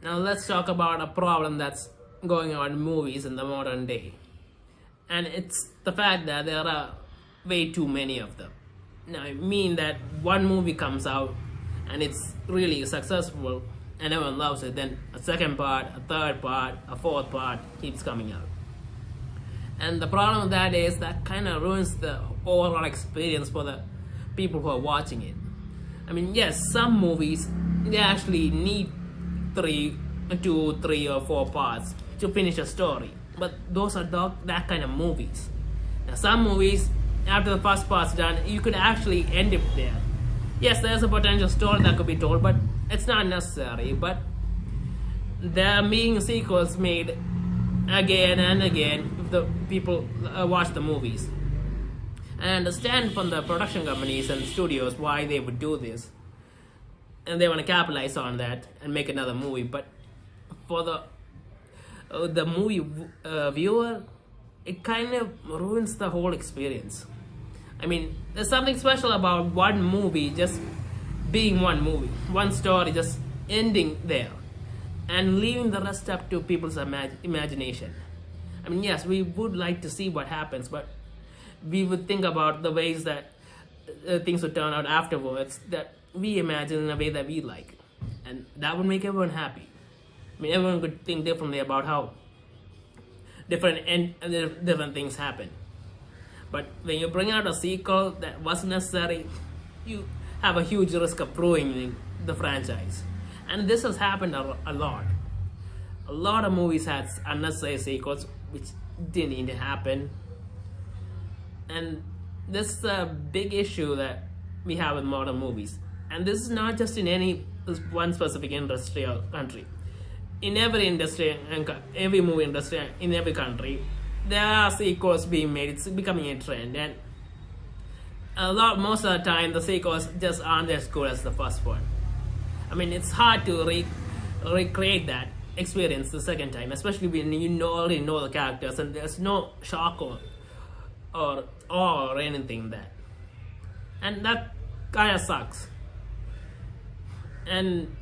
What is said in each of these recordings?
Now let's talk about a problem that's going on in movies in the modern day. And it's the fact that there are way too many of them. Now I mean that one movie comes out and it's really successful and everyone loves it, then a second part, a third part, a fourth part keeps coming out. And the problem with that is that kind of ruins the overall experience for the people who are watching it. I mean, yes, some movies, they actually need two, three or four parts to finish a story. But those are that kind of movies. Now, some movies, after the first part's done, you could actually end it there. Yes, there's a potential story that could be told, but it's not necessary. But there are being sequels made again and again if the people watch the movies. I understand from the production companies and studios why they would do this, and they want to capitalize on that and make another movie. But for the movie viewer, it kind of ruins the whole experience. I mean, there's something special about one movie just being one movie, one story just ending there, and leaving the rest up to people's imagination. I mean, yes, we would like to see what happens, but we would think about the ways that things would turn out afterwards that we imagine in a way that we like, and that would make everyone happy. I mean, everyone could think differently about how different things happen. But when you bring out a sequel that wasn't necessary, you have a huge risk of ruining the franchise. And this has happened a lot. A lot of movies had unnecessary sequels which didn't need to happen. And this is a big issue that we have with modern movies. And this is not just in any one specific industry or country. In every industry and every movie industry in every country, there are sequels being made. It's becoming a trend, and most of the time the sequels just aren't as good as the first one. I mean, it's hard to recreate that experience the second time, especially when you already know the characters and there's no shock or anything there, and that kind of sucks. And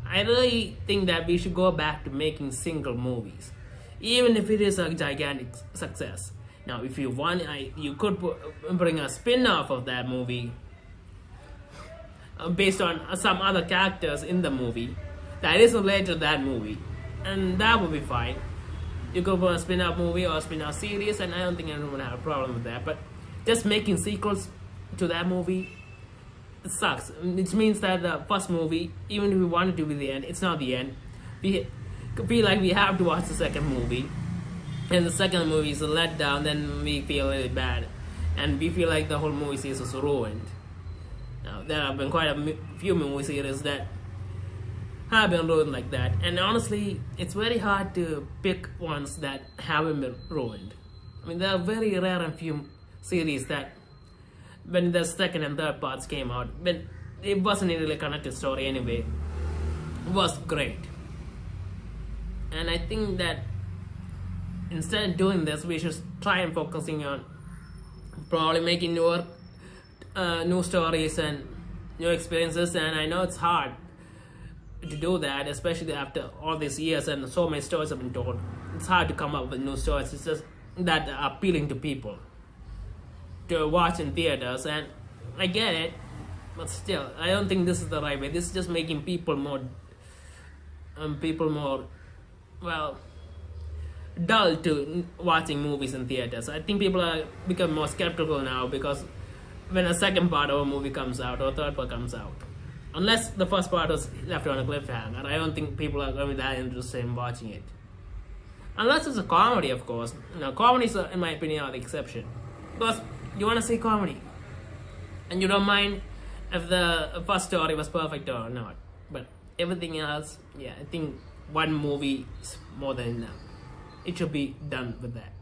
I really think that we should go back to making single movies, even if it is a gigantic success. Now, if you want, you could bring a spin-off of that movie based on some other characters in the movie that is related to that movie, and that would be fine. You could put a spin-off movie or a spin-off series, and I don't think anyone would have a problem with that. But just making sequels to that movie, it sucks. It means that the first movie, even if we want it to be the end, it's not the end. We feel like we have to watch the second movie, and the second movie is a letdown, then we feel really bad, and we feel like the whole movie series was ruined. Now, there have been quite a few movie series that have been ruined like that, and honestly, it's very hard to pick ones that haven't been ruined. I mean, there are very rare and few series that, when the second and third parts came out, when it wasn't a really connected story anyway, it was great. And I think that instead of doing this, we should try and focusing on probably making new stories and new experiences. And I know it's hard to do that, especially after all these years and so many stories have been told. It's hard to come up with new stories. It's just that are appealing to people to watch in theaters, and I get it, but still, I don't think this is the right way. This is just making people more well, dull to watching movies in theaters. I think people are becoming more skeptical now, because when a second part of a movie comes out or a third part comes out, unless the first part was left on a cliffhanger, I don't think people are going to be that interested in watching it. Unless it's a comedy, of course. Now, comedies, in my opinion, are the exception, because you want to see comedy, and you don't mind if the first story was perfect or not. But everything else, yeah, I think one movie is more than enough. It should be done with that.